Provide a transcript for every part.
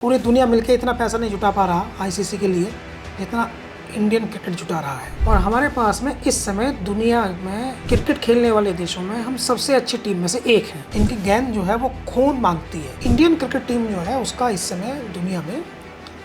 पूरी दुनिया मिलके इतना पैसा नहीं जुटा पा रहा आईसीसी के लिए जितना इंडियन क्रिकेट जुटा रहा है। और हमारे पास में इस समय दुनिया में क्रिकेट खेलने वाले देशों में हम सबसे अच्छी टीम में से एक हैं। इनकी गेंद जो है वो खून मांगती है। इंडियन क्रिकेट टीम जो है उसका इस समय दुनिया में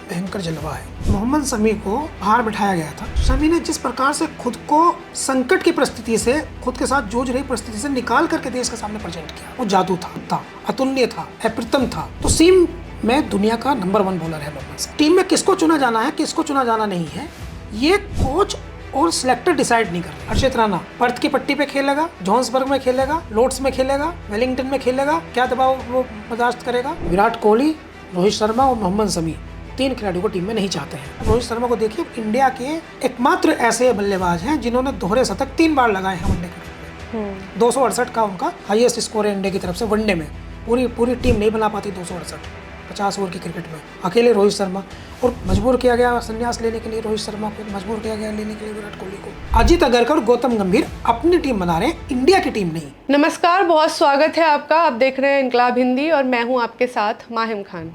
भयंकर जलवा है। मोहम्मद शमी को बाहर बिठाया गया था। शमी ने जिस प्रकार से खुद को संकट की परिस्थिति से, खुद के साथ जूझ रही परिस्थिति से निकाल करके देश के सामने प्रेजेंट किया, वो जादू था, अतुलनीय था, अप्रतिम था। तो सीम में दुनिया का नंबर 1 बॉलर है मोहम्मद शमी। टीम में किसको चुना जाना है, किसको चुना जाना नहीं है, ये कोच और सिलेक्टर डिसाइड नहीं कर रहे। हर्षित राणा पर्थ की पट्टी पे खेलेगा, जोहान्सबर्ग में खेलेगा, लॉर्ड्स में खेलेगा, वेलिंगटन में खेलेगा, क्या दबाव वो बर्दाश्त करेगा। विराट कोहली, रोहित शर्मा और मोहम्मद शमी 3 खिलाड़ियों को टीम में नहीं चाहते हैं। रोहित शर्मा को देखिए, इंडिया के एकमात्र ऐसे बल्लेबाज हैं जिन्होंने दोहरे शतक 3 बार लगाए हैं वनडे क्रिकेट में। 268 का उनका हाईएस्ट स्कोर है इंडिया की तरफ से वनडे में। पूरी टीम नहीं बना पाती 268 50 ओवर की क्रिकेट में। अकेले रोहित शर्मा, और मजबूर किया गया संन्यास लेने के लिए रोहित शर्मा को, मजबूर किया गया लेने के लिए विराट कोहली को। अजीत अगरकर, गौतम गंभीर अपनी टीम बना रहे हैं, इंडिया की टीम नहीं। नमस्कार, बहुत स्वागत है आपका। आप देख रहे हैं इनकलाब हिंदी और मैं हूं आपके साथ माहिम खान।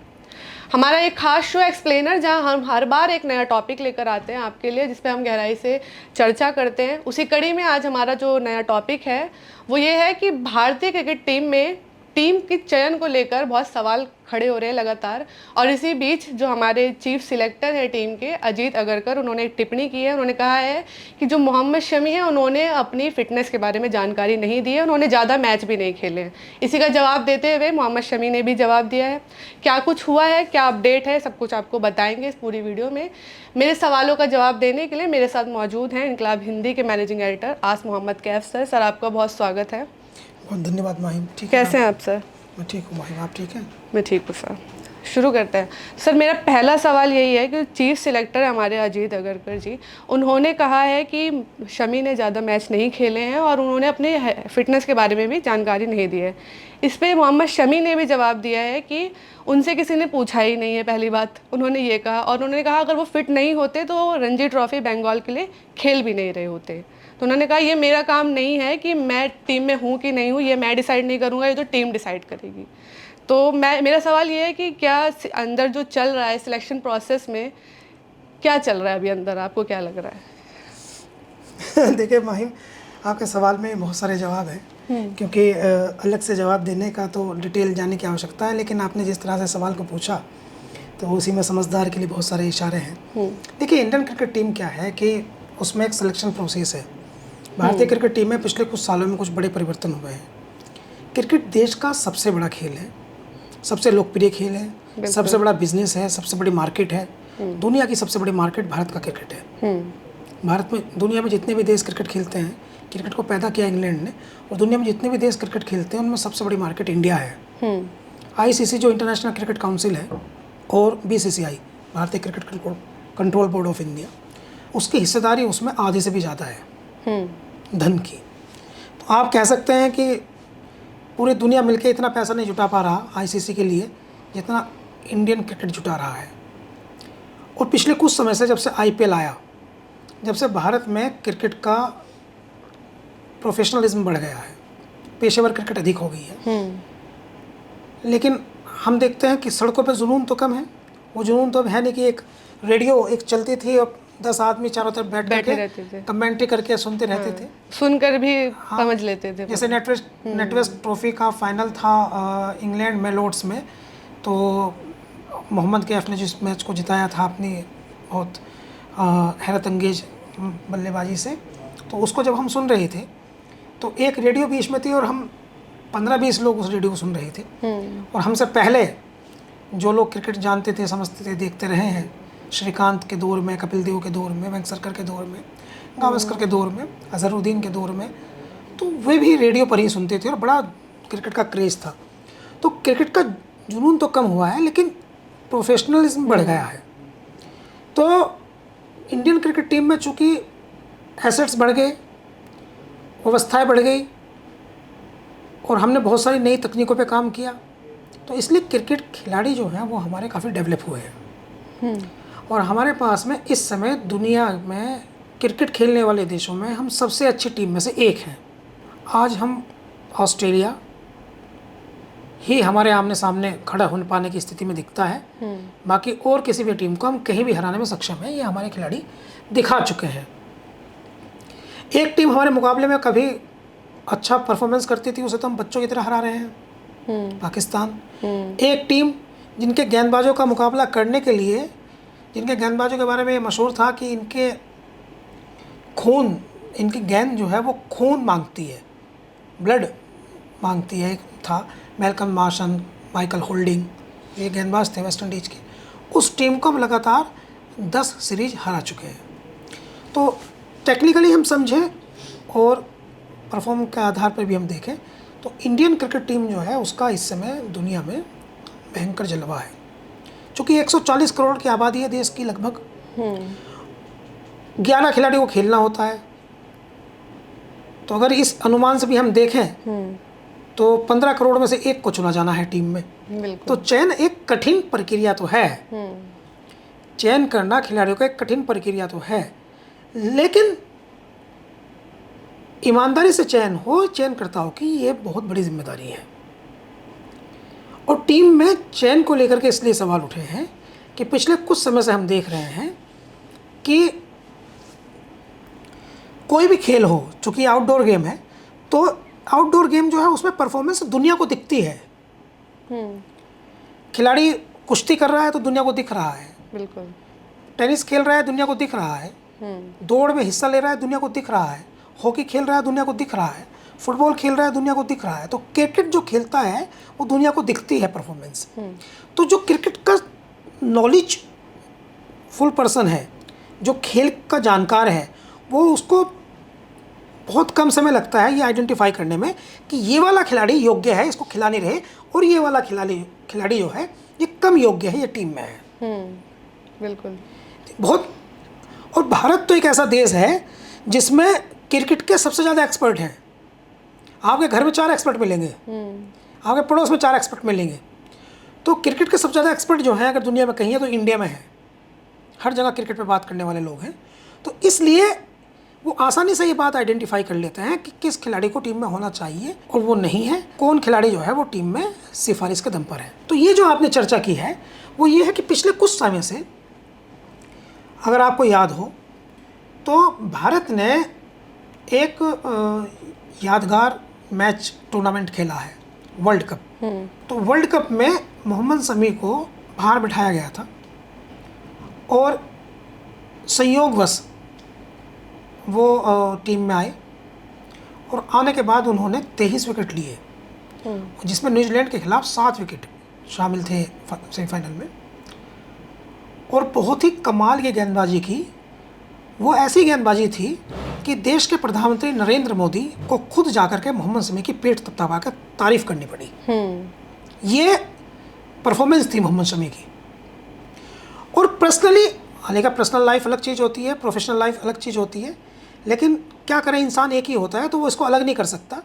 हमारा एक खास शो एक्सप्लेनर, जहां हम हर बार एक नया टॉपिक लेकर आते हैं आपके लिए, जिस पे हम गहराई से चर्चा करते हैं। उसी कड़ी में आज हमारा जो नया टॉपिक है वो ये है कि भारतीय क्रिकेट टीम में टीम के चयन को लेकर बहुत सवाल खड़े हो रहे हैं लगातार। और इसी बीच जो हमारे चीफ सिलेक्टर है टीम के, अजीत अगरकर, उन्होंने एक टिप्पणी की है। उन्होंने कहा है कि जो मोहम्मद शमी है उन्होंने अपनी फ़िटनेस के बारे में जानकारी नहीं दी है, उन्होंने ज़्यादा मैच भी नहीं खेले हैं। इसी का जवाब देते हुए मोहम्मद शमी ने भी जवाब दिया है। क्या कुछ हुआ है, क्या अपडेट है, सब कुछ आपको बताएंगे इस पूरी वीडियो में। मेरे सवालों का जवाब देने के लिए मेरे साथ मौजूद हैं इनकलाब हिंदी के मैनेजिंग एडिटर आस मोहम्मद कैफ सर। सर, आपका बहुत स्वागत है। बहुत धन्यवाद माहिम। ठीक है, कैसे हैं आप सर? मैं ठीक हूँ माहिम, आप ठीक हैं? मैं ठीक हूँ सर। शुरू करते हैं। सर, मेरा पहला सवाल यही है कि चीफ सिलेक्टर हमारे अजीत अगरकर जी, उन्होंने कहा है कि शमी ने ज़्यादा मैच नहीं खेले हैं और उन्होंने अपने फिटनेस के बारे में भी जानकारी नहीं दी है। इस पर मोहम्मद शमी ने भी जवाब दिया है कि उनसे किसी ने पूछा ही नहीं है, पहली बात उन्होंने ये कहा। और उन्होंने कहा अगर वो फिट नहीं होते तो रणजी ट्रॉफी बंगाल के लिए खेल भी नहीं रहे होते। तो उन्होंने कहा ये मेरा काम नहीं है कि मैं टीम में हूँ कि नहीं हूँ, ये मैं डिसाइड नहीं करूँगा, ये तो टीम डिसाइड करेगी। तो मेरा सवाल ये है कि क्या अंदर जो चल रहा है सिलेक्शन प्रोसेस में, क्या चल रहा है अभी अंदर, आपको क्या लग रहा है? देखिए माहिम, आपके सवाल में बहुत सारे जवाब हैं, क्योंकि अलग से जवाब देने का तो डिटेल जानने की आवश्यकता है, लेकिन आपने जिस तरह से सवाल को पूछा तो उसी में समझदार के लिए बहुत सारे इशारे हैं। देखिए, इंडियन क्रिकेट टीम क्या है कि उसमें एक सिलेक्शन प्रोसेस है। भारतीय क्रिकेट टीम में पिछले कुछ सालों में कुछ बड़े परिवर्तन हुए हैं। क्रिकेट देश का सबसे बड़ा खेल है, सबसे लोकप्रिय खेल है, सबसे बड़ा बिजनेस है, सबसे बड़ी मार्केट है। दुनिया की सबसे बड़ी मार्केट भारत का क्रिकेट है। भारत में, दुनिया में जितने भी देश क्रिकेट खेलते हैं, क्रिकेट को पैदा किया इंग्लैंड ने, और दुनिया में जितने भी देश क्रिकेट खेलते हैं उनमें सबसे बड़ी मार्केट इंडिया है। आईसीसी जो इंटरनेशनल क्रिकेट काउंसिल है, और बीसीसीआई भारतीय cricket control board of India, उसकी हिस्सेदारी उसमें आधे से भी ज़्यादा है धन की। तो आप कह सकते हैं कि पूरी दुनिया मिलके इतना पैसा नहीं जुटा पा रहा आईसीसी के लिए जितना इंडियन क्रिकेट जुटा रहा है। और पिछले कुछ समय से, जब से आईपीएल आया, जब से भारत में क्रिकेट का प्रोफेशनलिज्म बढ़ गया है, पेशेवर क्रिकेट अधिक हो गई है। लेकिन हम देखते हैं कि सड़कों पे जुनून तो कम है। वो जुनून तो अब है नहीं कि एक रेडियो एक चलती थी और 10 आदमी चारों तरफ बैठे रहते थे, कमेंट्री करके सुनते रहते थे, सुनकर भी समझ लेते थे। जैसे नेटवेस्ट ट्रॉफी का फाइनल था इंग्लैंड में, लॉर्ड्स में, तो मोहम्मद कैफ ने जिस मैच को जिताया था अपनी बहुत हैरत अंगेज बल्लेबाजी से, तो उसको जब हम सुन रहे थे तो एक रेडियो बीच में थी और हम 15-20 लोग उस रेडियो को सुन रहे थे। और हमसे पहले जो लोग क्रिकेट जानते थे, समझते थे, देखते रहे हैं, श्रीकांत के दौर में, कपिल देव के दौर में, वेंकसरकर के दौर में, गावस्कर के दौर में, अजहरुद्दीन के दौर में, तो वे भी रेडियो पर ही सुनते थे और बड़ा क्रिकेट का क्रेज़ था। तो क्रिकेट का जुनून तो कम हुआ है, लेकिन प्रोफेशनलिज्म बढ़ गया है। तो इंडियन क्रिकेट टीम में चूँकि एसेट्स बढ़ गए, व्यवस्थाएँ बढ़ गई, और हमने बहुत सारी नई तकनीकों पे काम किया, तो इसलिए क्रिकेट खिलाड़ी जो हैं वो हमारे काफ़ी डेवलप हुए हैं। और हमारे पास में इस समय दुनिया में क्रिकेट खेलने वाले देशों में हम सबसे अच्छी टीम में से एक हैं। आज हम ऑस्ट्रेलिया, ही हमारे आमने सामने खड़ा होने पाने की स्थिति में दिखता है। बाकी और किसी भी टीम को हम कहीं भी हराने में सक्षम हैं, ये हमारे खिलाड़ी दिखा चुके हैं। एक टीम हमारे मुकाबले में कभी अच्छा परफॉर्मेंस करती थी, उसे तो हम बच्चों की तरह हरा रहे हैं, पाकिस्तान। एक टीम जिनके गेंदबाजों का मुकाबला करने के लिए, जिनके गेंदबाजों के बारे में ये मशहूर था कि इनकी गेंद जो है वो खून मांगती है, ब्लड मांगती है, था मैल्कम मार्शन, माइकल होल्डिंग, ये गेंदबाज थे वेस्ट इंडीज़ के। उस टीम को हम लगातार 10 सीरीज हरा चुके हैं। तो टेक्निकली हम समझें और परफॉर्म के आधार पर भी हम देखें तो इंडियन क्रिकेट टीम जो है उसका इस समय दुनिया में भयंकर जलवा है। चूँकि 140 करोड़ की आबादी है देश की, लगभग 11 खिलाड़ियों को खेलना होता है। तो अगर इस अनुमान से भी हम देखें तो 15 करोड़ में से एक को चुना जाना है टीम में। तो चयन एक कठिन प्रक्रिया तो है, चयन करना खिलाड़ियों का एक कठिन प्रक्रिया तो है, लेकिन ईमानदारी से चयन हो चयनकर्ताओं की, ये बहुत बड़ी जिम्मेदारी है। और टीम में चयन को लेकर के इसलिए सवाल उठे हैं कि पिछले कुछ समय से हम देख रहे हैं कि कोई भी खेल हो, चूँकि आउटडोर गेम है, तो आउटडोर गेम जो है उसमें परफॉर्मेंस दुनिया को दिखती है। खिलाड़ी कुश्ती कर रहा है तो दुनिया को दिख रहा है, बिल्कुल। टेनिस खेल रहा है दुनिया को दिख रहा है, दौड़ में हिस्सा ले रहा है दुनिया को दिख रहा है, हॉकी खेल रहा है दुनिया को दिख रहा है, फुटबॉल खेल रहा है दुनिया को दिख रहा है। तो क्रिकेट जो खेलता है वो दुनिया को दिखती है परफॉर्मेंस। तो जो क्रिकेट का नॉलेज फुल पर्सन है, जो खेल का जानकार है, वो उसको बहुत कम समय लगता है ये आइडेंटिफाई करने में कि ये वाला खिलाड़ी योग्य है, इसको खिलाने रहे, और ये वाला खिलाड़ी जो है ये कम योग्य है, ये टीम में है। बिल्कुल। बहुत। और भारत तो एक ऐसा देश है जिसमें क्रिकेट के सबसे ज़्यादा एक्सपर्ट हैं। आपके घर में 4 एक्सपर्ट मिलेंगे, आपके पड़ोस में 4 एक्सपर्ट मिलेंगे। तो क्रिकेट के सबसे ज़्यादा एक्सपर्ट जो हैं अगर दुनिया में कहीं है तो इंडिया में है। हर जगह क्रिकेट पे बात करने वाले लोग हैं, तो इसलिए वो आसानी से ये बात आइडेंटिफाई कर लेते हैं कि किस खिलाड़ी को टीम में होना चाहिए और वो नहीं है, कौन खिलाड़ी जो है वो टीम में सिफारिश के दम पर है। तो ये जो आपने चर्चा की है वो ये है कि पिछले कुछ समय से, अगर आपको याद हो, तो भारत ने एक यादगार मैच टूर्नामेंट खेला है, वर्ल्ड कप। तो वर्ल्ड कप में मोहम्मद शमी को बाहर बिठाया गया था और संयोगवश वो टीम में आए और आने के बाद उन्होंने 23 विकेट लिए, जिसमें न्यूजीलैंड के खिलाफ 7 विकेट शामिल थे सेमीफाइनल में। और बहुत ही कमाल की गेंदबाजी की। वो ऐसी गेंदबाजी थी कि देश के प्रधानमंत्री नरेंद्र मोदी को खुद जाकर के मोहम्मद शमी की पेट थपथपा कर तारीफ करनी पड़ी। ये परफॉर्मेंस थी मोहम्मद शमी की। और पर्सनली, हालांकि पर्सनल लाइफ अलग चीज़ होती है, प्रोफेशनल लाइफ अलग चीज़ होती है, लेकिन क्या करें, इंसान एक ही होता है तो वो इसको अलग नहीं कर सकता।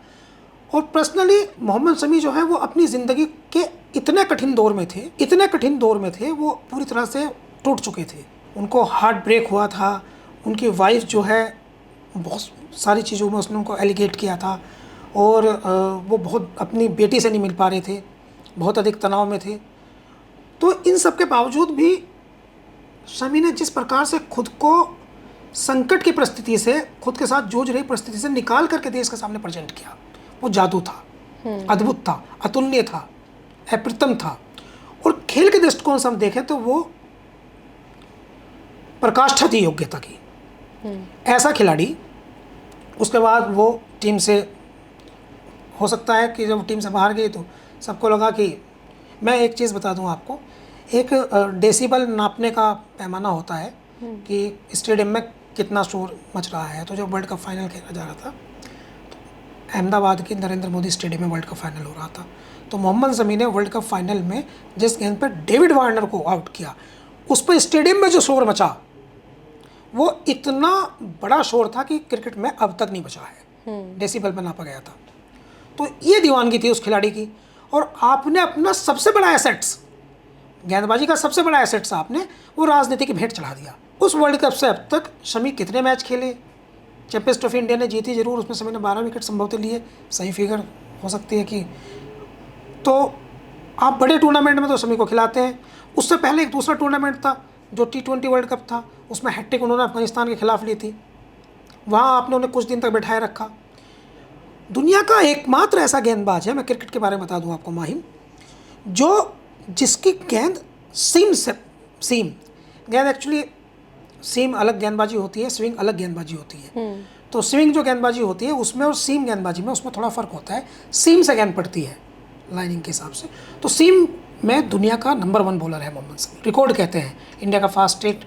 और पर्सनली मोहम्मद शमी जो है वो अपनी ज़िंदगी के इतने कठिन दौर में थे, वो पूरी तरह से टूट चुके थे। उनको हार्ट ब्रेक हुआ था, उनकी वाइफ जो है बहुत सारी चीज़ों में उसने उनको एलिगेट किया था, और वो बहुत अपनी बेटी से नहीं मिल पा रहे थे, बहुत अधिक तनाव में थे। तो इन सब के बावजूद भी शमी ने जिस प्रकार से खुद को संकट की परिस्थिति से, खुद के साथ जूझ रही परिस्थिति से निकाल करके देश के सामने प्रेजेंट किया, वो जादू था, अद्भुत था, अतुलनीय था, अप्रतिम था। और खेल के दृष्टिकोण से हम देखें तो वो प्रकाष्ठा थी योग्यता की। ऐसा खिलाड़ी, उसके बाद वो टीम से, हो सकता है कि जब टीम से बाहर गई तो सबको लगा कि, मैं एक चीज़ बता दूं आपको, एक डेसिबल नापने का पैमाना होता है कि स्टेडियम में कितना शोर मच रहा है। तो जब वर्ल्ड कप फाइनल खेला जा रहा था, तो अहमदाबाद के नरेंद्र मोदी स्टेडियम में वर्ल्ड कप फाइनल हो रहा था, तो मोहम्मद शमी ने वर्ल्ड कप फाइनल में जिस गेंद पर डेविड वार्नर को आउट किया, उस पर स्टेडियम में जो शोर मचा, वो इतना बड़ा शोर था कि क्रिकेट में अब तक नहीं बचा है, डेसिबल में नापा गया था। तो ये दीवानगी थी उस खिलाड़ी की। और आपने अपना सबसे बड़ा एसेट्स, गेंदबाजी का सबसे बड़ा एसेट्स आपने वो राजनीति की भेंट चढ़ा दिया। उस वर्ल्ड कप से अब तक शमी कितने मैच खेले? चैंपियंस ट्रॉफी इंडिया ने जीती जरूर, उसमें शमी ने 12 विकेट संभवतः लिए, सही फिगर हो सकती है कि। तो आप बड़े टूर्नामेंट में तो शमी को खिलाते हैं। उससे पहले एक दूसरा टूर्नामेंट था जो T20 वर्ल्ड कप था, उसमें हैट्रिक उन्होंने अफगानिस्तान के खिलाफ ली थी, वहाँ आपने उन्हें कुछ दिन तक बैठाए रखा। दुनिया का एकमात्र ऐसा गेंदबाज है, मैं क्रिकेट के बारे में बता दूं आपको माहिम, जो जिसकी गेंद सीम गेंद, एक्चुअली सीम अलग गेंदबाजी होती है, स्विंग अलग गेंदबाजी होती है। तो स्विंग जो गेंदबाजी होती है उसमें और सीम गेंदबाजी में उसमें थोड़ा फ़र्क होता है। सीम से गेंद पड़ती है लाइनिंग के हिसाब से। तो सीम में दुनिया का नंबर 1 बॉलर है मोहम्मद शमी, रिकॉर्ड कहते हैं। इंडिया का फास्टेस्ट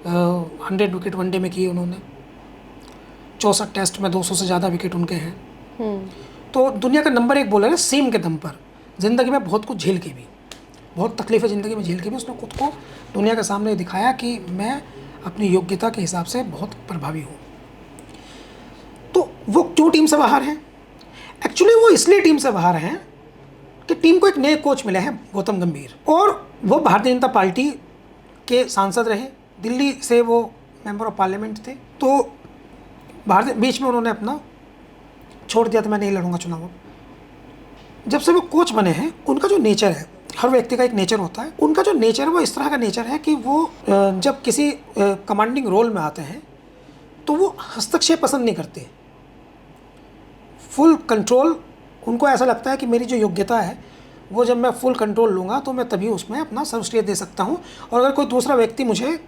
100 विकेट वनडे में किए उन्होंने, 64 टेस्ट में 200 से ज़्यादा विकेट उनके हैं। तो दुनिया का नंबर 1 बॉलर है सीम के दम पर। ज़िंदगी में बहुत कुछ झेल के भी, बहुत तकलीफ़ें ज़िंदगी में झेल के भी उसने खुद को दुनिया के सामने दिखाया कि मैं अपनी योग्यता के हिसाब से बहुत प्रभावी हूँ। तो वो क्यों टीम से बाहर हैं? एक्चुअली वो इसलिए टीम से बाहर हैं कि टीम को एक नए कोच मिले हैं, गौतम गंभीर, और वो भारतीय जनता पार्टी के सांसद रहे। दिल्ली से वो मेंबर ऑफ पार्लियामेंट थे। तो भारत बीच में उन्होंने अपना छोड़ दिया था, मैं नहीं लड़ूंगा चुनाव। जब से वो कोच बने हैं, उनका जो नेचर है, हर व्यक्ति का एक नेचर होता है, उनका जो नेचर है वो इस तरह का नेचर है कि वो जब किसी कमांडिंग रोल में आते हैं तो वो हस्तक्षेप पसंद नहीं करते। फुल कंट्रोल, उनको ऐसा लगता है कि मेरी जो योग्यता है वो जब मैं फुल कंट्रोल लूँगा तो मैं तभी उसमें अपना सर्वश्रेष्ठ दे सकता हूँ। और अगर कोई दूसरा व्यक्ति मुझे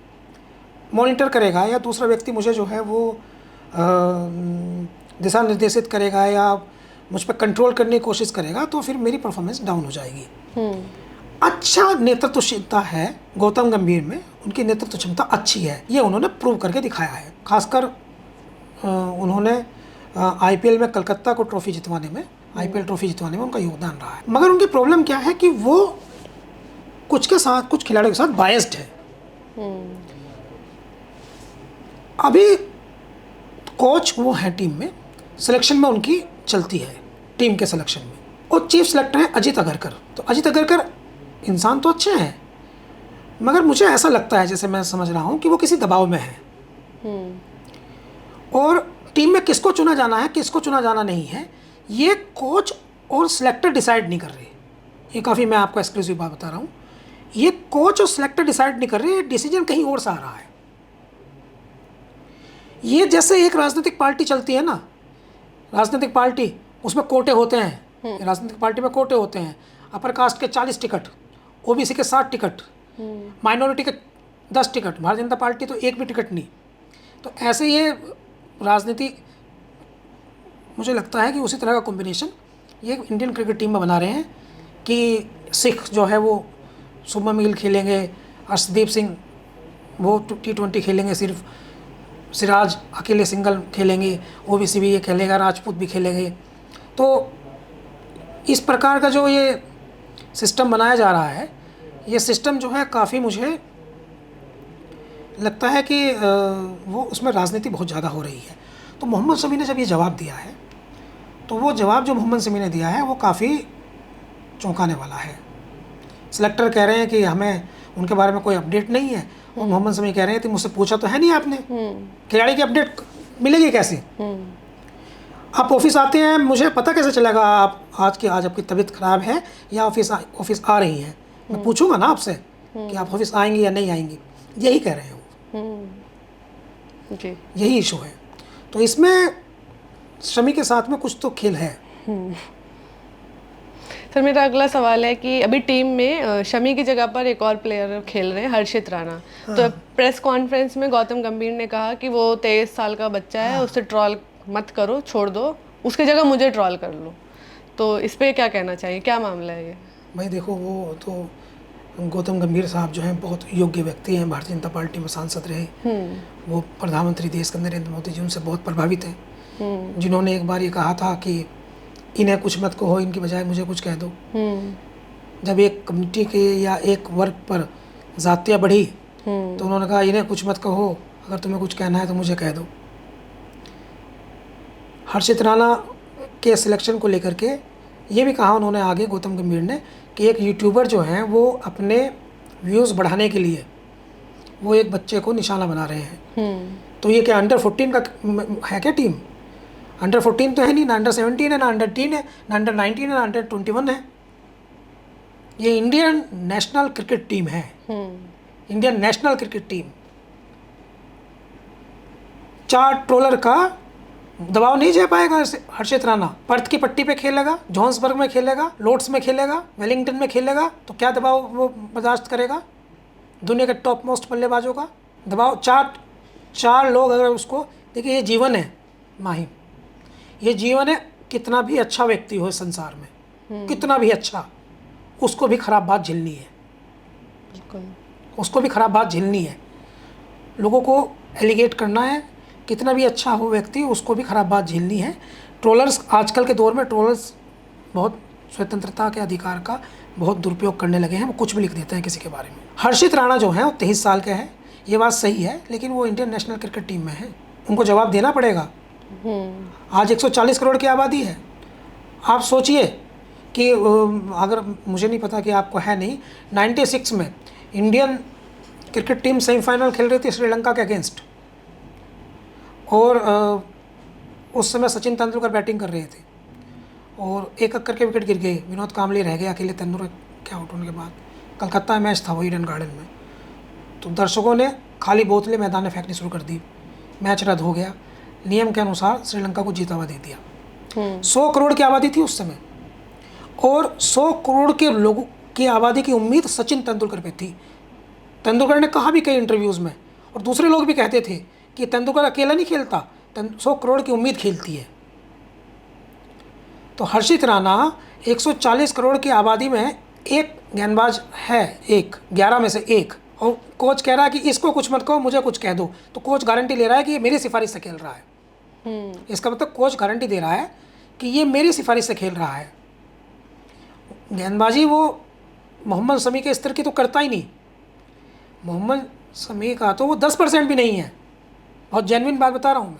मॉनिटर करेगा या दूसरा व्यक्ति मुझे जो है वो दिशा निर्देशित करेगा या मुझ पर कंट्रोल करने की कोशिश करेगा तो फिर मेरी परफॉर्मेंस डाउन हो जाएगी। अच्छा नेतृत्व क्षमता है गौतम गंभीर में, उनकी नेतृत्व क्षमता अच्छी है, ये उन्होंने प्रूव करके दिखाया है। खासकर उन्होंने IPL में कलकत्ता को ट्रॉफी जितवाने में, IPL ट्रॉफी जितवाने में उनका योगदान रहा है। मगर उनकी प्रॉब्लम क्या है कि वो कुछ खिलाड़ियों के साथ बायस्ड है। अभी कोच वो है टीम में, सिलेक्शन में उनकी चलती है टीम के सिलेक्शन में, और चीफ सेलेक्टर है अजीत अगरकर। तो अजीत अगरकर इंसान तो अच्छे हैं, मगर मुझे ऐसा लगता है, जैसे मैं समझ रहा हूँ, कि वो किसी दबाव में है। और टीम में किसको चुना जाना है, किसको चुना जाना नहीं है, ये कोच और सिलेक्टर डिसाइड नहीं कर रहे। ये काफ़ी, मैं आपको एक्सक्लूसिव बात बता रहा हूँ, ये कोच और सिलेक्टर डिसाइड नहीं कर रहे, ये डिसीजन कहीं और से आ रहा है। ये जैसे एक राजनीतिक पार्टी चलती है ना, राजनीतिक पार्टी, उसमें कोटे होते हैं, राजनीतिक पार्टी में कोटे होते हैं। अपर कास्ट के 40 टिकट, OBC के 60 टिकट, माइनॉरिटी के 10 टिकट, भारतीय जनता पार्टी तो एक भी टिकट नहीं। तो ऐसे ये राजनीति, मुझे लगता है कि उसी तरह का कॉम्बिनेशन ये इंडियन क्रिकेट टीम में बना रहे हैं कि सिख जो है वो शुभमन गिल खेलेंगे, अर्शदीप सिंह वो T20 खेलेंगे, सिर्फ सिराज अकेले सिंगल खेलेंगे, OBC भी ये खेलेगा, राजपूत भी खेलेंगे। तो इस प्रकार का जो ये सिस्टम बनाया जा रहा है, ये सिस्टम जो है काफ़ी, मुझे लगता है कि वो उसमें राजनीति बहुत ज़्यादा हो रही है। तो मोहम्मद शमी ने जब ये जवाब दिया है, तो वो जवाब जो मोहम्मद शमी ने दिया है वो काफ़ी चौंकाने वाला है। सिलेक्टर कह रहे हैं कि हमें उनके बारे में कोई अपडेट नहीं है, और मोहम्मद शमी कह रहे हैं कि मुझसे पूछा तो है नहीं आपने, खिलाड़ी की अपडेट मिलेगी कैसे? आप ऑफिस आते हैं, मुझे पता कैसे चलेगा आप आज आपकी तबीयत ख़राब है या ऑफिस आ रही हैं? मैं पूछूंगा ना आपसे कि आप ऑफिस आएंगी या नहीं आएंगी। यही कह रहे हैं वो, यही इशू है। तो इसमें शमी के साथ में कुछ तो खेल है। सर मेरा अगला सवाल है कि अभी टीम में शमी की जगह पर एक और प्लेयर खेल रहे हैं, हर्षित राणा। तो प्रेस कॉन्फ्रेंस में गौतम गंभीर ने कहा कि वो 23 साल का बच्चा है, उससे ट्रॉल मत करो, छोड़ दो, उसकी जगह मुझे ट्रॉल कर लो। तो इस पर क्या कहना चाहिए, क्या मामला है ये? भाई देखो, वो तो गौतम गंभीर साहब जो हैं बहुत योग्य व्यक्ति हैं, भारतीय जनता पार्टी में सांसद रहे, वो प्रधानमंत्री देश के नरेंद्र मोदी जी उनसे बहुत प्रभावित हैं, जिन्होंने एक बार ये कहा था कि इन्हें कुछ मत कहो, इनकी बजाय मुझे कुछ कह दो। जब एक कम्युनिटी के या एक वर्ग पर जातियाँ बढ़ी तो उन्होंने कहा इन्हें कुछ मत कहो, अगर तुम्हें कुछ कहना है तो मुझे कह दो। हर्षित राणा के सिलेक्शन को लेकर के ये भी कहा उन्होंने आगे, गौतम गंभीर ने, कि एक यूट्यूबर जो हैं वो अपने व्यूज़ बढ़ाने के लिए वो एक बच्चे को निशाना बना रहे हैं। तो ये क्या अंडर 14 का है क्या टीम? अंडर 14 तो है नहीं, ना अंडर 17 है, ना अंडर 10 है, ना अंडर 19 है, ना अंडर 21 है। ये इंडियन नेशनल क्रिकेट टीम है, Indian national cricket team. 4 troller का दबाव नहीं झेल पाएगा हर्षित राणा। पर्थ की पट्टी पे खेलेगा, जोहान्सबर्ग में खेलेगा, लॉर्ड्स में खेलेगा, वेलिंगटन में खेलेगा, तो क्या दबाव वो बर्दाश्त करेगा? दुनिया के टॉप मोस्ट बल्लेबाजों का दबाव। 4 लोग अगर उसको देखिए, ये जीवन है माहिम, ये जीवन है। कितना भी अच्छा व्यक्ति हो इस संसार में, कितना भी अच्छा, उसको भी खराब बात झेलनी है, उसको भी खराब बात झेलनी है। लोगों को एलिगेट करना है, कितना भी अच्छा हो व्यक्ति, उसको भी खराब बात झेलनी है। ट्रोलर्स आजकल के दौर में, ट्रोलर्स बहुत स्वतंत्रता के अधिकार का बहुत दुरुपयोग करने लगे हैं। वो कुछ भी लिख देते हैं किसी के बारे में। हर्षित राणा जो हैं वो 23 साल के हैं, ये बात सही है, लेकिन वो इंडियन नेशनल क्रिकेट टीम में है, उनको जवाब देना पड़ेगा। आज 140 करोड़ की आबादी है। आप सोचिए कि अगर, मुझे नहीं पता कि आपको है नहीं, 96 में इंडियन क्रिकेट टीम सेमीफाइनल खेल रही थी श्रीलंका के अगेंस्ट, और उस समय सचिन तेंदुलकर बैटिंग कर रहे थे, और एक एक करके विकेट गिर गए। विनोद कांबली रह गए अकेले, तेंदुलकर क्या आउट होने के बाद। कलकत्ता में मैच था, वो ईडन गार्डन में। तो दर्शकों ने खाली बोतलें मैदान में फेंकनी शुरू कर दी, मैच रद्द हो गया। नियम के अनुसार श्रीलंका को जीतावा दे दिया। 100 करोड़ की आबादी थी उस समय, और 100 करोड़ के लोगों की आबादी की उम्मीद सचिन तेंदुलकर पे थी। तेंदुलकर ने कहा भी कई इंटरव्यूज़ में, और दूसरे लोग भी कहते थे कि तेंदुलकर अकेला नहीं खेलता, 100 करोड़ की उम्मीद खेलती है। तो हर्षित राणा 140 करोड़ की आबादी में एक गेंदबाज है, 11 में से एक, और कोच कह रहा है कि इसको कुछ मत कहो, मुझे कुछ कह दो। तो कोच गारंटी ले रहा है कि ये मेरी सिफारिश से खेल रहा है। इसका मतलब कोच गारंटी दे रहा है कि ये मेरी सिफारिश से खेल रहा है। गेंदबाजी वो मोहम्मद शमी के स्तर की तो करता ही नहीं। मोहम्मद शमी का तो वो 10% भी नहीं है। बहुत जेन्युइन बात बता रहा हूँ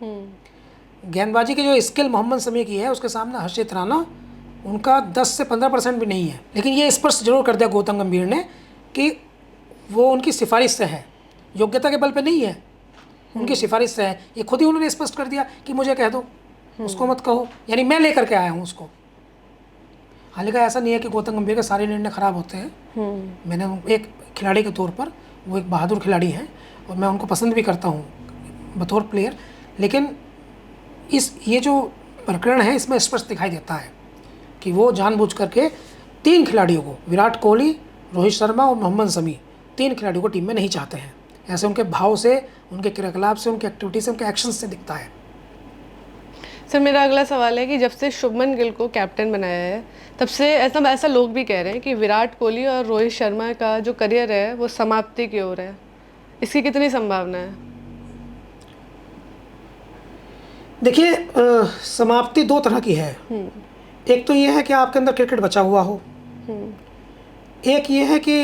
मैं। गेंदबाजी की जो स्किल मोहम्मद शमी की है, उसके सामने हर्षित राणा, उनका 10 से 15% भी नहीं है। लेकिन ये स्पष्ट जरूर कर दिया गौतम गंभीर ने कि वो उनकी सिफारिश से है, योग्यता के बल पे नहीं है, उनकी सिफारिश से है। ये खुद ही उन्होंने स्पष्ट कर दिया कि मुझे कह दो, उसको मत कहो, यानी मैं लेकर के आया हूँ उसको। हालांकि ऐसा नहीं है कि गौतम गंभीर के सारे निर्णय खराब होते हैं। मैंने एक खिलाड़ी के तौर पर, वो एक बहादुर खिलाड़ी हैं और मैं उनको पसंद भी करता हूँ बतौर प्लेयर, लेकिन ये जो प्रकरण है इसमें स्पष्ट दिखाई देता है कि वो जानबूझ करके 3 खिलाड़ियों को, विराट कोहली, रोहित शर्मा और मोहम्मद शमी, 3 खिलाड़ियों को टीम में नहीं चाहते हैं। ऐसे उनके भाव से, उनके क्रियाकलाप से, उनकी एक्टिविटी से, उनके एक्शन से दिखता है। सर, मेरा अगला सवाल है कि जब से शुभमन गिल को कैप्टन बनाया है, तब से ऐसा लोग भी कह रहे हैं कि विराट कोहली और रोहित शर्मा का जो करियर है वो समाप्ति की ओर है। इसकी कितनी संभावना है? देखिए, समाप्ति 2 तरह की है। एक तो ये है कि आपके अंदर क्रिकेट बचा हुआ हो, एक ये है कि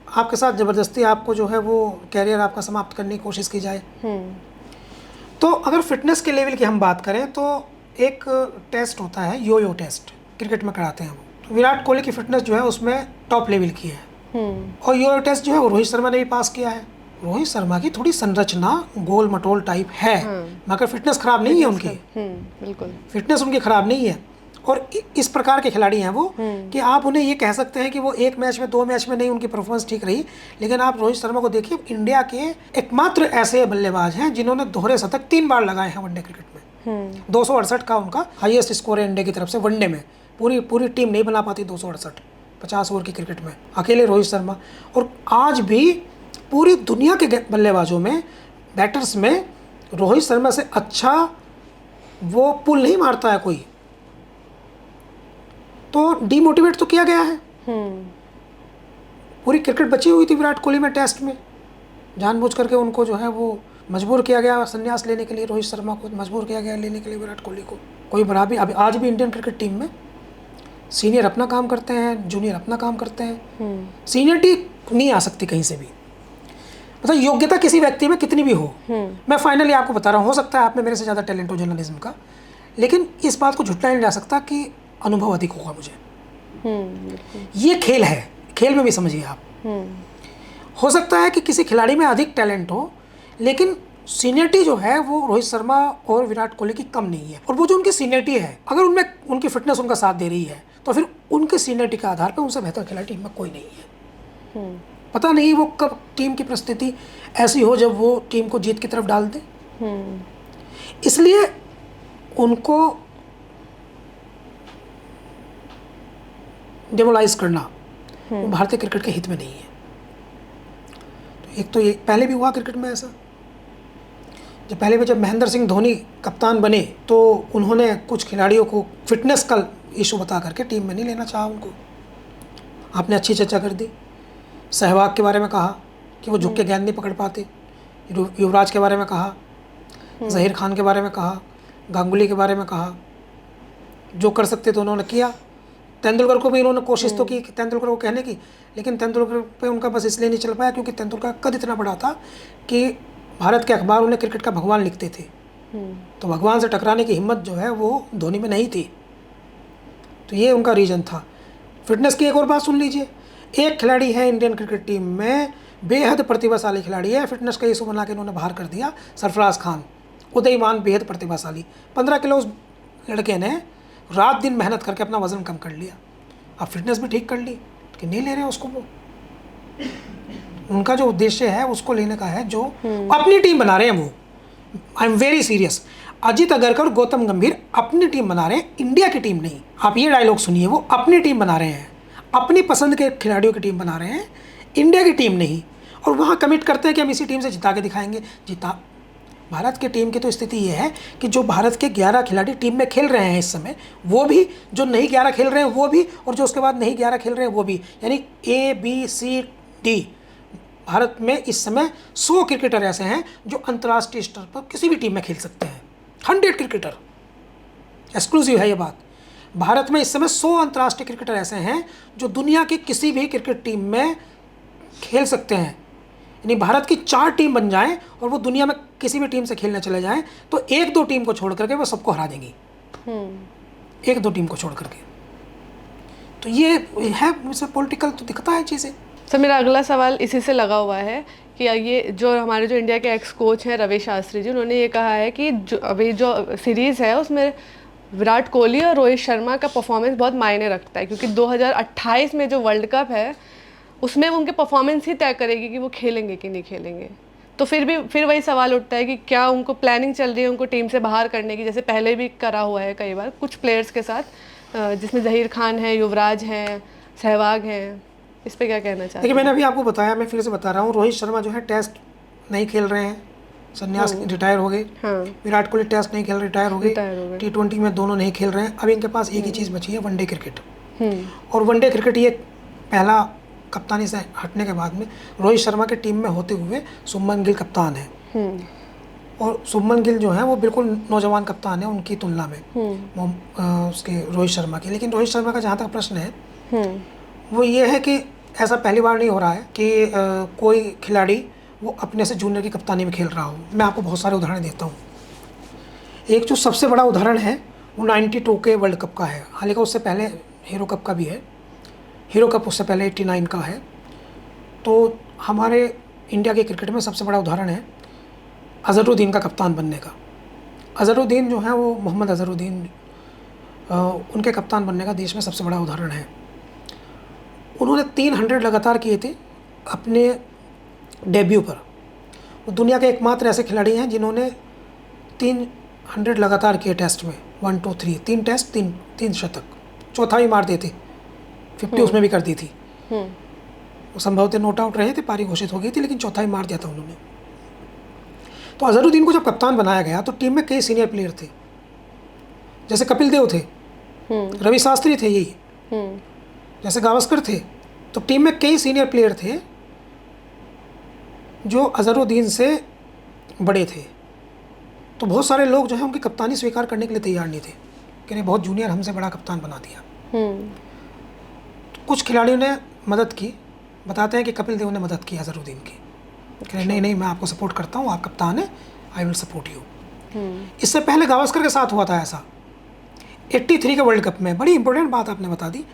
आपके साथ ज़बरदस्ती आपको जो है वो कैरियर आपका समाप्त करने की कोशिश की जाए। तो अगर फिटनेस के लेवल की हम बात करें तो एक टेस्ट होता है, यो टेस्ट, क्रिकेट में कराते हैं वो। तो विराट कोहली की फिटनेस जो है उसमें टॉप लेवल की है, और यो टेस्ट जो है वो रोहित शर्मा ने भी पास किया है। रोहित शर्मा की थोड़ी संरचना गोल मटोल टाइप है, मगर फिटनेस खराब नहीं है उनकी। बिल्कुल, फिटनेस उनकी खराब नहीं है। और इस प्रकार के खिलाड़ी हैं वो कि आप उन्हें ये कह सकते हैं कि वो 1 मैच में, 2 मैच में नहीं उनकी परफॉर्मेंस ठीक रही, लेकिन आप रोहित शर्मा को देखिए, इंडिया के एकमात्र ऐसे बल्लेबाज हैं जिन्होंने दोहरे शतक 3 बार लगाए हैं वनडे क्रिकेट में। 268 का उनका हाईएस्ट स्कोर है इंडिया की तरफ से वनडे में। पूरी टीम नहीं बना पाती 268 50 ओवर की क्रिकेट में, अकेले रोहित शर्मा। और आज भी पूरी दुनिया के बल्लेबाजों में, बैटर्स में, रोहित शर्मा से अच्छा वो पुल नहीं मारता है कोई। तो डीमोटिवेट तो किया गया है। पूरी क्रिकेट बची हुई थी विराट कोहली में टेस्ट में, जानबूझ करके उनको जो है वो मजबूर किया गया संन्यास लेने के लिए। रोहित शर्मा को मजबूर किया गया लेने के लिए विराट कोहली को। कोई बड़ा भी अभी आज भी इंडियन क्रिकेट टीम में सीनियर अपना काम करते हैं, जूनियर अपना काम करते हैं। सीनियरिटी नहीं आ सकती कहीं से भी, मतलब योग्यता किसी व्यक्ति में कितनी भी हो। मैं फाइनली आपको बता रहा हूँ, हो सकता है आप में मेरे से ज़्यादा टैलेंट हो जर्नलिज्म का, लेकिन इस बात को झुटलाया नहीं जा सकता कि अनुभव अधिक होगा मुझे। ये खेल है, खेल में भी समझिए आप। हो सकता है कि किसी खिलाड़ी में अधिक टैलेंट हो, लेकिन सीनियरिटी जो है वो रोहित शर्मा और विराट कोहली की कम नहीं है। और वो जो उनकी सीनियरिटी है, अगर उनमें उनकी फिटनेस उनका साथ दे रही है, तो फिर उनके सीनियरिटी के आधार पर उनसे बेहतर खिलाड़ी टीम में कोई नहीं है। पता नहीं वो कब टीम की परिस्थिति ऐसी हो जब वो टीम को जीत की तरफ डाल दे। इसलिए उनको डेमोलाइज करना वो भारतीय क्रिकेट के हित में नहीं है। तो एक तो ये पहले भी हुआ क्रिकेट में ऐसा, जब महेंद्र सिंह धोनी कप्तान बने तो उन्होंने कुछ खिलाड़ियों को फिटनेस का इशू बता करके टीम में नहीं लेना चाहा उनको। आपने अच्छी चर्चा कर दी। सहवाग के बारे में कहा कि वो झुक के गेंद नहीं पकड़ पाते, युवराज के बारे में कहा, जहीर खान के बारे में कहा, गांगुली के बारे में कहा। जो कर सकते थे उन्होंने किया। तेंदुलकर को भी इन्होंने कोशिश तो की तेंदुलकर को कहने की, लेकिन तेंदुलकर पे उनका बस इसलिए नहीं चल पाया क्योंकि तेंदुलकर का कद इतना बड़ा था कि भारत के अखबार उन्हें क्रिकेट का भगवान लिखते थे। तो भगवान से टकराने की हिम्मत जो है वो धोनी में नहीं थी। तो ये उनका रीज़न था। फिटनेस की एक और बात सुन लीजिए। एक खिलाड़ी है इंडियन क्रिकेट टीम में, बेहद प्रतिभाशाली खिलाड़ी है, फिटनेस का इशू बना के इन्होंने बाहर कर दिया, सरफराज खान। उदयमान बेहद प्रतिभाशाली, 15 किलो उस लड़के ने रात दिन मेहनत करके अपना वज़न कम कर लिया। अब फिटनेस भी ठीक कर ली कि नहीं ले रहे उसको। वो उनका जो उद्देश्य है उसको लेने का है, जो अपनी टीम बना रहे हैं वो। I am very serious. Ajit Agarkar, Gautam गंभीर अपनी टीम बना रहे हैं, इंडिया की टीम नहीं। आप ये डायलॉग सुनिए, वो अपनी टीम बना रहे हैं, अपनी पसंद के खिलाड़ियों की टीम बना रहे हैं, इंडिया की टीम नहीं। और वहाँ कमिट करते हैं कि हम इसी टीम से जिता के दिखाएंगे। जिता भारत की टीम की तो स्थिति ये है कि जो भारत के 11 खिलाड़ी टीम में खेल रहे हैं इस समय, वो भी, जो नहीं 11 खेल रहे हैं वो भी, और जो उसके बाद नहीं 11 खेल रहे हैं वो भी, यानी ABCD। भारत में इस समय 100 क्रिकेटर ऐसे हैं जो अंतर्राष्ट्रीय स्तर पर किसी भी टीम में खेल सकते हैं। 100 क्रिकेटर, एक्सक्लूसिव है ये बात। भारत में इस समय 100 अंतर्राष्ट्रीय क्रिकेटर ऐसे हैं जो दुनिया की किसी भी क्रिकेट टीम में खेल सकते हैं। यानी भारत की 4 टीम बन जाएं और वो दुनिया में किसी भी टीम से खेलने चले जाएं तो 1-2 टीम को छोड़ करके वो सबको हरा देंगी। 1-2 टीम को छोड़ करके। तो ये है, मुझसे पॉलिटिकल तो दिखता है चीज़ें। सर मेरा अगला सवाल इसी से लगा हुआ है कि ये जो हमारे जो इंडिया के एक्स कोच हैं रवि शास्त्री जी, उन्होंने ये कहा है कि अभी जो सीरीज़ है उसमें विराट कोहली और रोहित शर्मा का परफॉर्मेंस बहुत मायने रखता है, क्योंकि 2028 में जो वर्ल्ड कप है उसमें उनके परफॉर्मेंस ही तय करेगी कि वो खेलेंगे कि नहीं खेलेंगे। तो फिर वही सवाल उठता है कि क्या उनको प्लानिंग चल रही है उनको टीम से बाहर करने की, जैसे पहले भी करा हुआ है कई बार कुछ प्लेयर्स के साथ, जिसमें जहीर खान है, युवराज हैं, सहवाग हैं। इस पर क्या कहना चाहते हैं? देखिए, मैंने अभी आपको बताया, मैं फिर से बता रहा हूँ, रोहित शर्मा जो है टेस्ट नहीं खेल रहे हैं, संन्यास रिटायर हो गए। विराट कोहली टेस्ट नहीं खेल, रिटायर हो गए। T20 में दोनों नहीं खेल रहे हैं। अब इनके पास एक ही चीज़ बची है, वनडे क्रिकेट। और वनडे क्रिकेट ये पहला कप्तानी से हटने के बाद में रोहित शर्मा के टीम में होते हुए शुभमन गिल कप्तान है। और शुभमन गिल जो है वो बिल्कुल नौजवान कप्तान है उनकी तुलना में उसके रोहित शर्मा की। लेकिन रोहित शर्मा का जहाँ तक प्रश्न है वो ये है कि ऐसा पहली बार नहीं हो रहा है कि कोई खिलाड़ी वो अपने से जूनियर की कप्तानी में खेल रहा हो। मैं आपको बहुत सारे उदाहरण देता हूँ। एक जो सबसे बड़ा उदाहरण है वो 92 के वर्ल्ड कप का है। हालांकि उससे पहले हीरो कप का भी है, हीरो कप उससे पहले 89 का है। तो हमारे इंडिया के क्रिकेट में सबसे बड़ा उदाहरण है अजहरुद्दीन का कप्तान बनने का। अजहरुद्दीन जो है वो मोहम्मद अजहरुद्दीन, उनके कप्तान बनने का देश में सबसे बड़ा उदाहरण है। उन्होंने 300 लगातार किए थे अपने डेब्यू पर। वो दुनिया के एकमात्र ऐसे खिलाड़ी हैं जिन्होंने 300 लगातार किए टेस्ट में, 1 2 3, 3 टेस्ट, 3 शतक, चौथा भी मार देते, 50 उसमें भी कर दी थी। वो संभवतः नोट आउट रहे थे, पारी घोषित हो गई थी, लेकिन चौथा ही मार दिया था उन्होंने। तो अजहरुद्दीन को जब कप्तान बनाया गया तो टीम में कई सीनियर प्लेयर थे, जैसे कपिल देव थे, रवि शास्त्री थे, यही जैसे गावस्कर थे। तो टीम में कई सीनियर प्लेयर थे जो अजहरुद्दीन से बड़े थे। तो बहुत सारे लोग जो है उनकी कप्तानी स्वीकार करने के लिए तैयार नहीं थे कि नहीं, बहुत जूनियर, हमसे बड़ा कप्तान बना दिया। तो कुछ खिलाड़ियों ने मदद की, बताते हैं कि कपिल देव ने मदद की अजहरुद्दीन की, कि नहीं मैं आपको सपोर्ट करता हूँ, आप कप्तान हैं, आई विल सपोर्ट यू। इससे पहले गावस्कर के साथ हुआ था ऐसा 83 के वर्ल्ड कप में। बड़ी इंपॉर्टेंट बात आपने बता दी।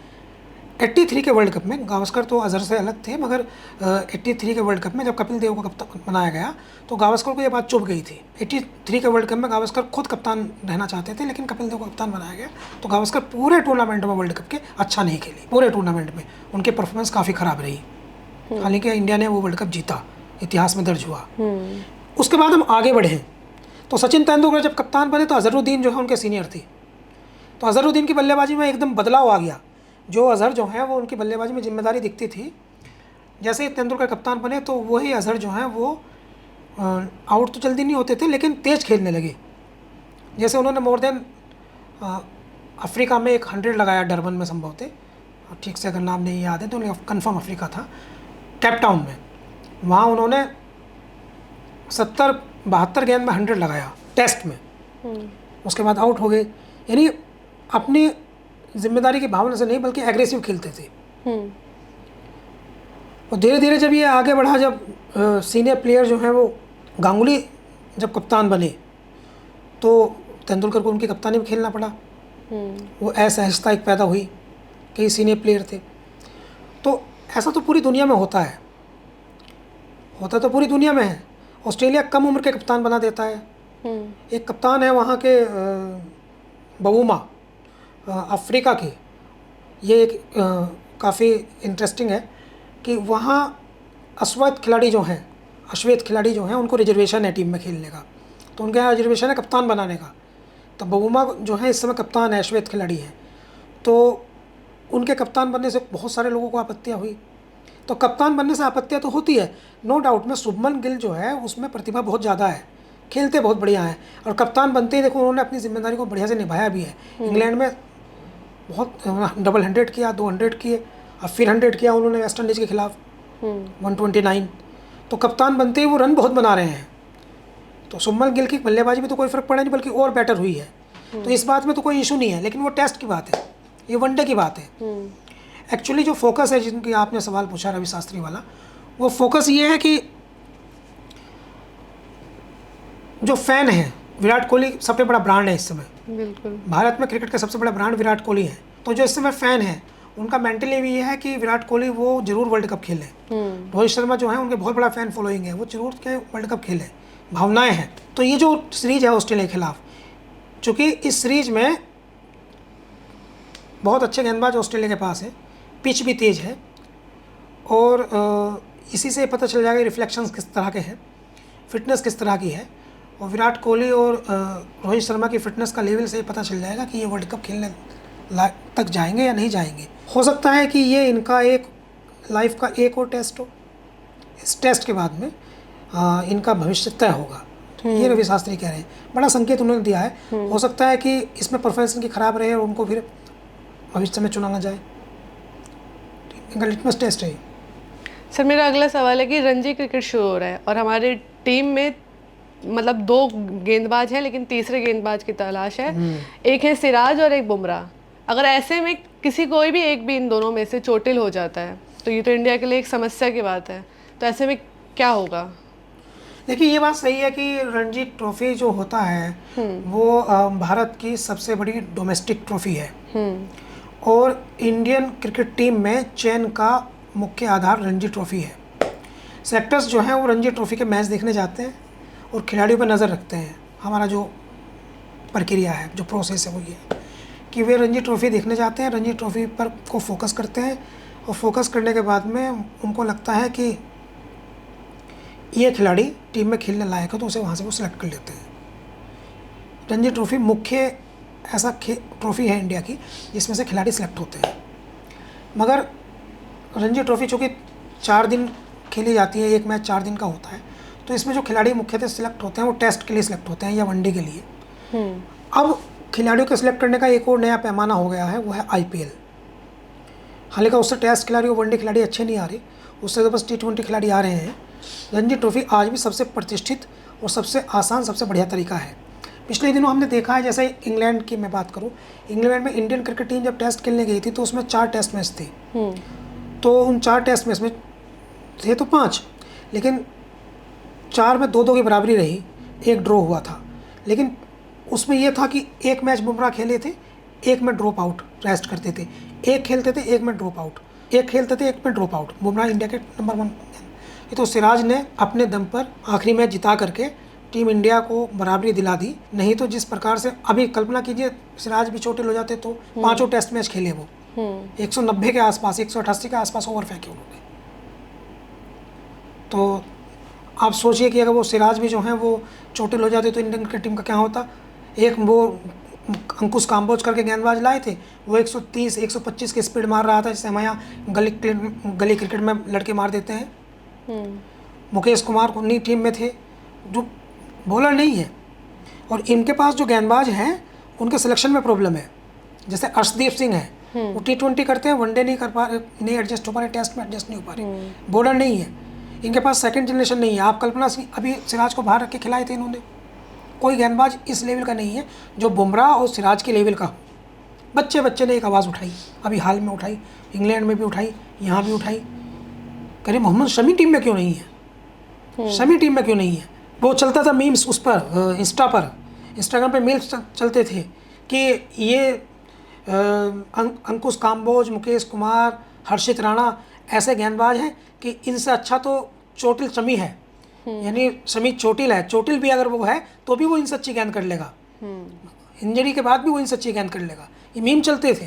83 के वर्ल्ड कप में गावस्कर तो अजहर से अलग थे, मगर 83 के वर्ल्ड कप में जब कपिल देव को कप्तान बनाया गया तो गावस्कर को ये बात चुभ गई थी। 83 के वर्ल्ड कप में गावस्कर खुद कप्तान रहना चाहते थे, लेकिन कपिल देव को कप्तान बनाया गया तो गावस्कर पूरे टूर्नामेंट में वर्ल्ड कप के अच्छा नहीं खेली। पूरे टूर्नामेंट में उनकी परफॉर्मेंस काफ़ी ख़राब रही। हालांकि इंडिया ने वो वर्ल्ड कप जीता, इतिहास में दर्ज हुआ। उसके बाद हम आगे बढ़े तो सचिन तेंदुलकर जब कप्तान बने तो अजहरुद्दीन जो है उनके सीनियर थी, तो अजहरुद्दीन की बल्लेबाजी में एकदम बदलाव आ गया। जो अजहर जो है वो उनकी बल्लेबाजी में जिम्मेदारी दिखती थी, जैसे ही तेंदुलकर कप्तान बने तो वही अजहर जो है वो आउट तो जल्दी नहीं होते थे लेकिन तेज़ खेलने लगे। जैसे उन्होंने मोर देन अफ्रीका में एक 100 लगाया, डरबन में संभवतः, ठीक से अगर नाम नहीं याद है तो कन्फर्म अफ्रीका था, केप टाउन में। वहाँ उन्होंने 70-72 गेंद में 100 लगाया टेस्ट में। उसके बाद आउट हो गए। यानी अपनी जिम्मेदारी की भावना से नहीं बल्कि एग्रेसिव खेलते थे। और धीरे धीरे जब ये आगे बढ़ा, जब सीनियर प्लेयर जो हैं वो गांगुली जब कप्तान बने तो तेंदुलकर को उनकी कप्तानी में खेलना पड़ा। वो असहजता एक पैदा हुई, कई सीनियर प्लेयर थे। तो ऐसा तो पूरी दुनिया में होता है, होता तो पूरी दुनिया में है। ऑस्ट्रेलिया कम उम्र के कप्तान बना देता है। एक कप्तान है वहाँ के बवूमा, अफ्रीका के। ये एक काफ़ी इंटरेस्टिंग है कि वहाँ अश्वेत खिलाड़ी जो हैं उनको रिजर्वेशन है टीम में खेलने का, तो उनके यहाँ रिजर्वेशन है कप्तान बनाने का। तो बवूमा जो है इस समय कप्तान है, अश्वेत खिलाड़ी हैं। तो उनके कप्तान बनने से बहुत सारे लोगों को आपत्तियाँ हुई। तो कप्तान बनने से आपत्तियाँ तो होती है, नो डाउट में शुभमन गिल जो है उसमें प्रतिभा बहुत ज़्यादा है, खेलते बहुत बढ़िया हैं। और कप्तान बनते ही देखो उन्होंने अपनी जिम्मेदारी को बढ़िया से निभाया भी है। इंग्लैंड में बहुत डबल 100 किया, 200 किए, अब फिर 100 किया उन्होंने वेस्ट इंडीज़ के खिलाफ 129। तो कप्तान बनते ही वो रन बहुत बना रहे हैं। तो शुभमन गिल की बल्लेबाजी में तो कोई फ़र्क पड़ा नहीं, बल्कि और बेटर हुई है। तो इस बात में तो कोई इशू नहीं है, लेकिन वो टेस्ट की बात है, ये वनडे की बात है। एक्चुअली जो फोकस है, जिनकी आपने सवाल पूछा रवि शास्त्री वाला, वो फोकस ये है कि जो फैन है, विराट कोहली सबसे बड़ा ब्रांड है इस समय। बिल्कुल, भारत में क्रिकेट का सबसे बड़ा ब्रांड विराट कोहली है। तो जो इस समय फ़ैन है उनका मेंटली भी ये है कि विराट कोहली वो जरूर वर्ल्ड कप खेलें। रोहित शर्मा जो है उनके बहुत बड़ा फ़ैन फॉलोइंग है, वो जरूर के वर्ल्ड कप खेलें, भावनाएं हैं। तो ये जो सीरीज़ है ऑस्ट्रेलिया के खिलाफ, चूँकि इस सीरीज़ में बहुत अच्छे गेंदबाज ऑस्ट्रेलिया के पास है, पिच भी तेज़ है, और इसी से पता चल जाएगा रिफ्लेक्शंस किस तरह के हैं, फिटनेस किस तरह की है। और विराट कोहली और रोहित शर्मा की फ़िटनेस का लेवल से ही पता चल जाएगा कि ये वर्ल्ड कप खेलने तक जाएंगे या नहीं जाएंगे। हो सकता है कि ये इनका एक लाइफ का एक और टेस्ट हो, इस टेस्ट के बाद में इनका भविष्य तय होगा। ये रवि शास्त्री कह रहे हैं, बड़ा संकेत उन्होंने दिया है। हो सकता है कि इसमें परफॉर्मेंस इनकी ख़राब रहे और उनको फिर भविष्य में चुना ना जाए। इनका लिटमस टेस्ट है। सर मेरा अगला सवाल है कि रणजी क्रिकेट शुरू हो रहा है और हमारी टीम में मतलब 2 गेंदबाज हैं, लेकिन तीसरे गेंदबाज की तलाश है। एक है सिराज और एक बुमराह। अगर ऐसे में किसी कोई भी एक भी इन दोनों में से चोटिल हो जाता है तो ये तो इंडिया के लिए एक समस्या की बात है। तो ऐसे में क्या होगा? देखिए, ये बात सही है कि रणजी ट्रॉफी जो होता है वो भारत की सबसे बड़ी डोमेस्टिक ट्रॉफी है, और इंडियन क्रिकेट टीम में चयन का मुख्य आधार रणजी ट्रॉफी है। सेलेक्टर्स जो हैं वो रणजी ट्रॉफी के मैच देखने जाते हैं और खिलाड़ियों पर नज़र रखते हैं। हमारा जो प्रक्रिया है, जो प्रोसेस है, वो ये है कि वे रणजी ट्रॉफी देखने जाते हैं, रणजी ट्रॉफी पर को फोकस करते हैं, और फोकस करने के बाद में उनको लगता है कि ये खिलाड़ी टीम में खेलने लायक है तो उसे वहाँ से वो सिलेक्ट कर लेते हैं। रणजी ट्रॉफी मुख्य ऐसा ट्रॉफी है इंडिया की जिसमें से खिलाड़ी सिलेक्ट होते हैं। मगर रणजी ट्रॉफी चूँकि 4 दिन खेली जाती है, एक मैच 4 दिन का होता है, तो इसमें जो खिलाड़ी मुख्यतः सिलेक्ट होते हैं वो टेस्ट के लिए सिलेक्ट होते हैं या वनडे के लिए। अब खिलाड़ियों को सिलेक्ट करने का एक और नया पैमाना हो गया है, वो है IPL। हालांकि उससे टेस्ट खिलाड़ी और वनडे खिलाड़ी अच्छे नहीं आ रहे, उससे तो बस T20 खिलाड़ी आ रहे हैं। रणजी ट्रॉफी आज भी सबसे प्रतिष्ठित और सबसे आसान, सबसे बढ़िया तरीका है। पिछले दिनों हमने देखा है, जैसे इंग्लैंड की मैं बात करूँ, इंग्लैंड में इंडियन क्रिकेट टीम जब टेस्ट खेलने गई थी तो उसमें 4 टेस्ट मैच थे। तो उन 4 टेस्ट मैच में थे तो 5, लेकिन 4 में 2-2 की बराबरी रही, एक ड्रॉ हुआ था। लेकिन उसमें यह था कि एक मैच बुमराह खेले थे, एक में ड्रॉप आउट रेस्ट करते थे, एक खेलते थे एक में ड्रॉप आउट, एक खेलते थे एक में ड्रॉप आउट। बुमराह इंडिया के नंबर 1। ये तो सिराज ने अपने दम पर आखिरी मैच जिता करके टीम इंडिया को बराबरी दिला दी। नहीं तो जिस प्रकार से अभी कल्पना कीजिए सिराज भी चोटिल हो जाते तो 5 टेस्ट मैच खेले वो, 190 के आसपास 188 के आसपास ओवर फेंके उन्होंने। तो आप सोचिए कि अगर वो सिराज भी जो हैं वो चोटिल हो जाते तो इंडियन क्रिकेट टीम का क्या होता। एक वो अंकुश काम्बोज करके गेंदबाज लाए थे, वो 130 125 की स्पीड मार रहा था, जिससे हमारे यहाँ गली क्रिकेट में लड़के मार देते हैं। मुकेश कुमार उन्हीं टीम में थे जो बॉलर नहीं है। और इनके पास जो गेंदबाज हैं उनके सिलेक्शन में प्रॉब्लम है। जैसे अर्शदीप सिंह है, वो T20 करते हैं, वनडे नहीं कर पा रहे, नहीं एडजस्ट हो पा रहे, टेस्ट में एडजस्ट नहीं हो पा रहे, बॉलर नहीं है इनके पास, सेकंड जनरेशन नहीं है। आप कल्पना अभी सिराज को बाहर रख के खिलाए थे इन्होंने। कोई गेंदबाज इस लेवल का नहीं है जो बुमराह और सिराज के लेवल का हो। बच्चे ने एक आवाज़ उठाई, अभी हाल में उठाई, इंग्लैंड में भी उठाई, यहाँ भी उठाई, कह रहे मोहम्मद शमी टीम में क्यों नहीं है, शमी टीम में क्यों नहीं है। वो चलता था मीम्स उस पर इंस्टाग्राम पे मीम्स चलते थे कि ये अंकुश काम्बोज, मुकेश कुमार, हर्षित राणा ऐसे गेंदबाज हैं कि इनसे अच्छा तो चोटिल शमी है। यानी शमी चोटिल है, चोटिल भी अगर वो है तो भी वो इनसे अच्छी गेंद कर लेगा, इंजरी के बाद भी वो इनसे अच्छी गेंद कर लेगा। ये मीम चलते थे।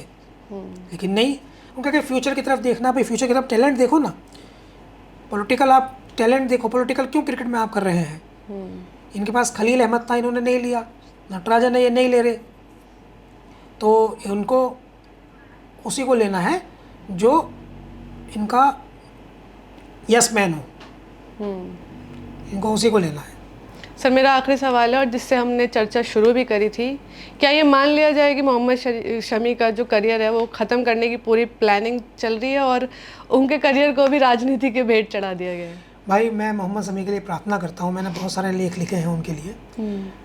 लेकिन नहीं, उनका क्या फ्यूचर की तरफ देखना, भाई फ्यूचर की तरफ टैलेंट देखो ना, पॉलिटिकल आप टैलेंट देखो। पॉलिटिकल क्यों क्रिकेट में आप कर रहे हैं। इनके पास खलील अहमद था, इन्होंने नहीं लिया, नटराजन ये नहीं ले रहे, तो उनको उसी को लेना है जो इनका यस मैन हो, इनको उसी को लेना है। सर मेरा आखिरी सवाल है और जिससे हमने चर्चा शुरू भी करी थी, क्या ये मान लिया जाए कि मोहम्मद शमी का जो करियर है वो ख़त्म करने की पूरी प्लानिंग चल रही है और उनके करियर को भी राजनीति के भेंट चढ़ा दिया गया है। भाई मैं मोहम्मद शमी के लिए प्रार्थना करता हूँ, मैंने बहुत सारे लेख लिखे हैं उनके लिए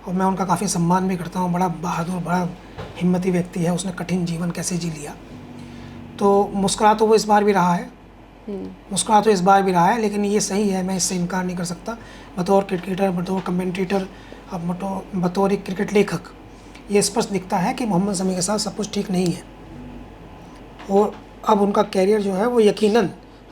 और मैं उनका काफ़ी सम्मान भी करता हूँ। बड़ा बहादुर, बड़ा हिम्मती व्यक्ति है, उसने कठिन जीवन कैसे जी लिया। तो मुस्कुरा तो वो इस बार भी रहा है, मुस्कुरा तो इस बार भी रहा है, लेकिन ये सही है, मैं इससे इनकार नहीं कर सकता। बतौर क्रिकेटर, बतौर कमेंटेटर, अब बतौर एक क्रिकेट लेखक ये स्पष्ट दिखता है कि मोहम्मद शमी के साथ सब कुछ ठीक नहीं है और अब उनका कैरियर जो है वो यकीनन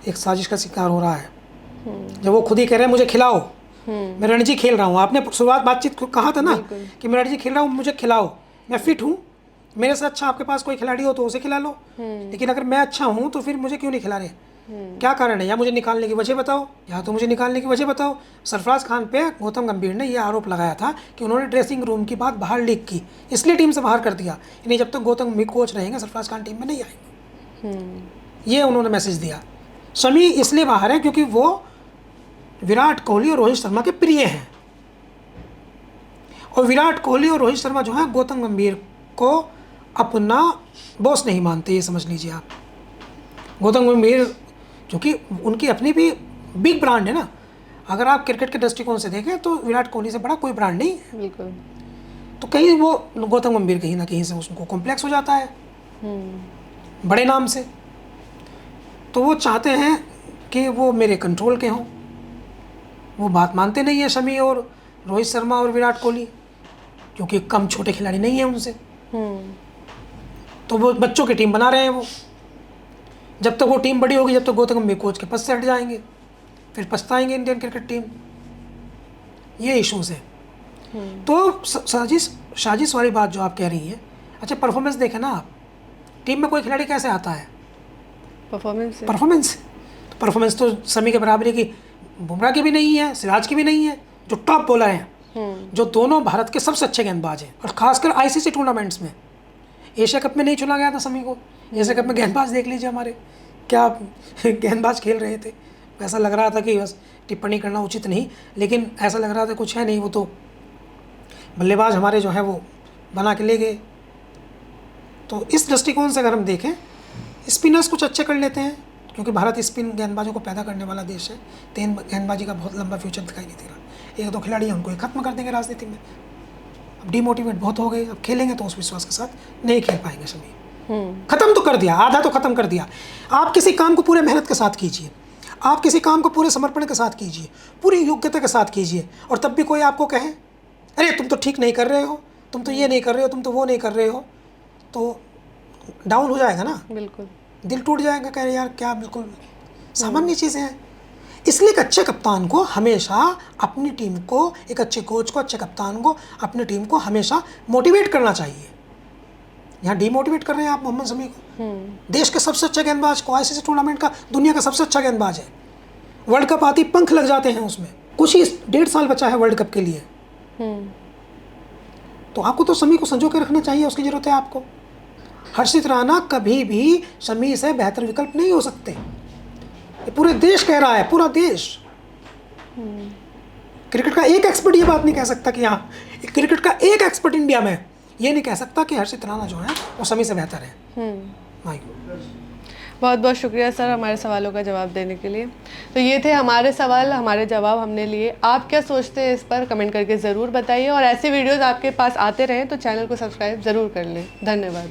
एक साजिश का शिकार हो रहा है। जब वो खुद ही कह रहे हैं मुझे खिलाओ, मैं रणजी खेल रहा हूँ, आपने शुरुआत बातचीत को कहा था ना कि मैं रणजी खेल रहा हूँ, मुझे खिलाओ, मैं फिट हूँ, मेरे से अच्छा आपके पास कोई खिलाड़ी हो तो उसे खिला लो, लेकिन अगर मैं अच्छा हूँ तो फिर मुझे क्यों नहीं खिला रहे, क्या कारण है, या मुझे निकालने की वजह बताओ, या तो मुझे निकालने की वजह बताओ। सरफराज खान पे गौतम गंभीर ने यह आरोप लगाया था कि उन्होंने ड्रेसिंग रूम की बात बाहर लीक की, इसलिए टीम से बाहर कर दिया, यानी जब तक गौतम गंभीर कोच रहेंगे सरफराज खान टीम में नहीं आएंगे, ये उन्होंने मैसेज दिया। शमी इसलिए बाहर है क्योंकि वो विराट कोहली और रोहित शर्मा के प्रिय हैं और विराट कोहली और रोहित शर्मा जो है गौतम गंभीर को अपना बॉस नहीं मानते, ये समझ लीजिए आप। गौतम गंभीर क्योंकि उनकी अपनी भी बिग ब्रांड है ना, अगर आप क्रिकेट के दृष्टिकोण से देखें तो विराट कोहली से बड़ा कोई ब्रांड नहीं है। बिल्कुल। तो कहीं वो गौतम गंभीर कहीं ना कहीं से उसको कॉम्प्लेक्स हो जाता है बड़े नाम से, तो वो चाहते हैं कि वो मेरे कंट्रोल के हों। वो बात मानते नहीं है शमी और रोहित शर्मा और विराट कोहली, क्योंकि कम छोटे खिलाड़ी नहीं है उनसे, तो वो बच्चों की टीम बना रहे हैं। वो जब तक वो टीम बड़ी होगी, जब तक गौतम गंभीर कोच के पद से हट जाएंगे, फिर पछताएंगे इंडियन क्रिकेट टीम। ये इश्यूज है। तो साजिश वाली बात जो आप कह रही हैं, अच्छा परफॉर्मेंस देखें ना आप, टीम में कोई खिलाड़ी कैसे आता है, परफॉर्मेंस तो शमी के बराबरी की बुमराह की भी नहीं है, सिराज की भी नहीं है, जो टॉप बॉलर हैं, जो दोनों भारत के सबसे अच्छे गेंदबाज हैं, और खासकर आईसीसी टूर्नामेंट्स में। एशिया कप में नहीं चुना गया था शमी को, एशिया कप में गेंदबाज देख लीजिए हमारे क्या गेंदबाज खेल रहे थे। ऐसा लग रहा था कि बस टिप्पणी करना उचित नहीं, लेकिन ऐसा लग रहा था कुछ है नहीं, वो तो बल्लेबाज हमारे जो है वो बना के ले गए। तो इस दृष्टिकोण से अगर हम देखें, स्पिनर्स कुछ अच्छे कर लेते हैं, क्योंकि भारत स्पिन गेंदबाजों को पैदा करने वाला देश है। तेज गेंदबाजी का बहुत लंबा फ्यूचर दिखाई नहीं दे रहा। एक दो खिलाड़ी हैं उनको खत्म कर देंगे राजनीति में, अब डिमोटिवेट बहुत हो गए, अब खेलेंगे तो उस विश्वास के साथ नहीं खेल पाएंगे शमी। खत्म तो कर दिया, आधा तो खत्म कर दिया। आप किसी काम को पूरे मेहनत के साथ कीजिए, आप किसी काम को पूरे समर्पण के साथ कीजिए, पूरी योग्यता के साथ कीजिए, और तब भी कोई आपको कहे अरे तुम तो ठीक नहीं कर रहे हो, तुम तो ये नहीं कर रहे हो, तुम तो वो नहीं कर रहे हो, तो डाउन हो जाएगा ना, बिल्कुल। दिल टूट जाएगा, कह रहे यार क्या, बिल्कुल सामान्य चीज़ें हैं। इसलिए एक अच्छे कप्तान को हमेशा अपनी टीम को, एक अच्छे कोच को, अच्छे कप्तान को अपनी टीम को हमेशा मोटिवेट करना चाहिए। यहाँ डीमोटिवेट कर रहे हैं आप मोहम्मद शमी को, देश के सबसे अच्छे गेंदबाज को, आईसीसी टूर्नामेंट का दुनिया का सबसे अच्छा गेंदबाज है, वर्ल्ड कप आती पंख लग जाते हैं उसमें, कुछ ही 1.5 साल बचा है वर्ल्ड कप के लिए। तो आपको तो शमी को संजो के रखना चाहिए, उसकी ज़रूरत है आपको। हर्षित राणा कभी भी शमी से बेहतर विकल्प नहीं हो सकते, ये पूरे देश कह रहा है, पूरा देश। क्रिकेट का एक एक्सपर्ट ये बात नहीं कह सकता कि हाँ, क्रिकेट का एक एक्सपर्ट इंडिया में ये नहीं कह सकता कि हर्षित राणा जो है वो शमी से बेहतर है। भाई बहुत बहुत शुक्रिया सर हमारे सवालों का जवाब देने के लिए। तो ये थे हमारे सवाल, हमारे जवाब हमने लिए। आप क्या सोचते हैं इस पर कमेंट करके ज़रूर बताइए, और ऐसे वीडियोस आपके पास आते रहें तो चैनल को सब्सक्राइब ज़रूर कर लें। धन्यवाद।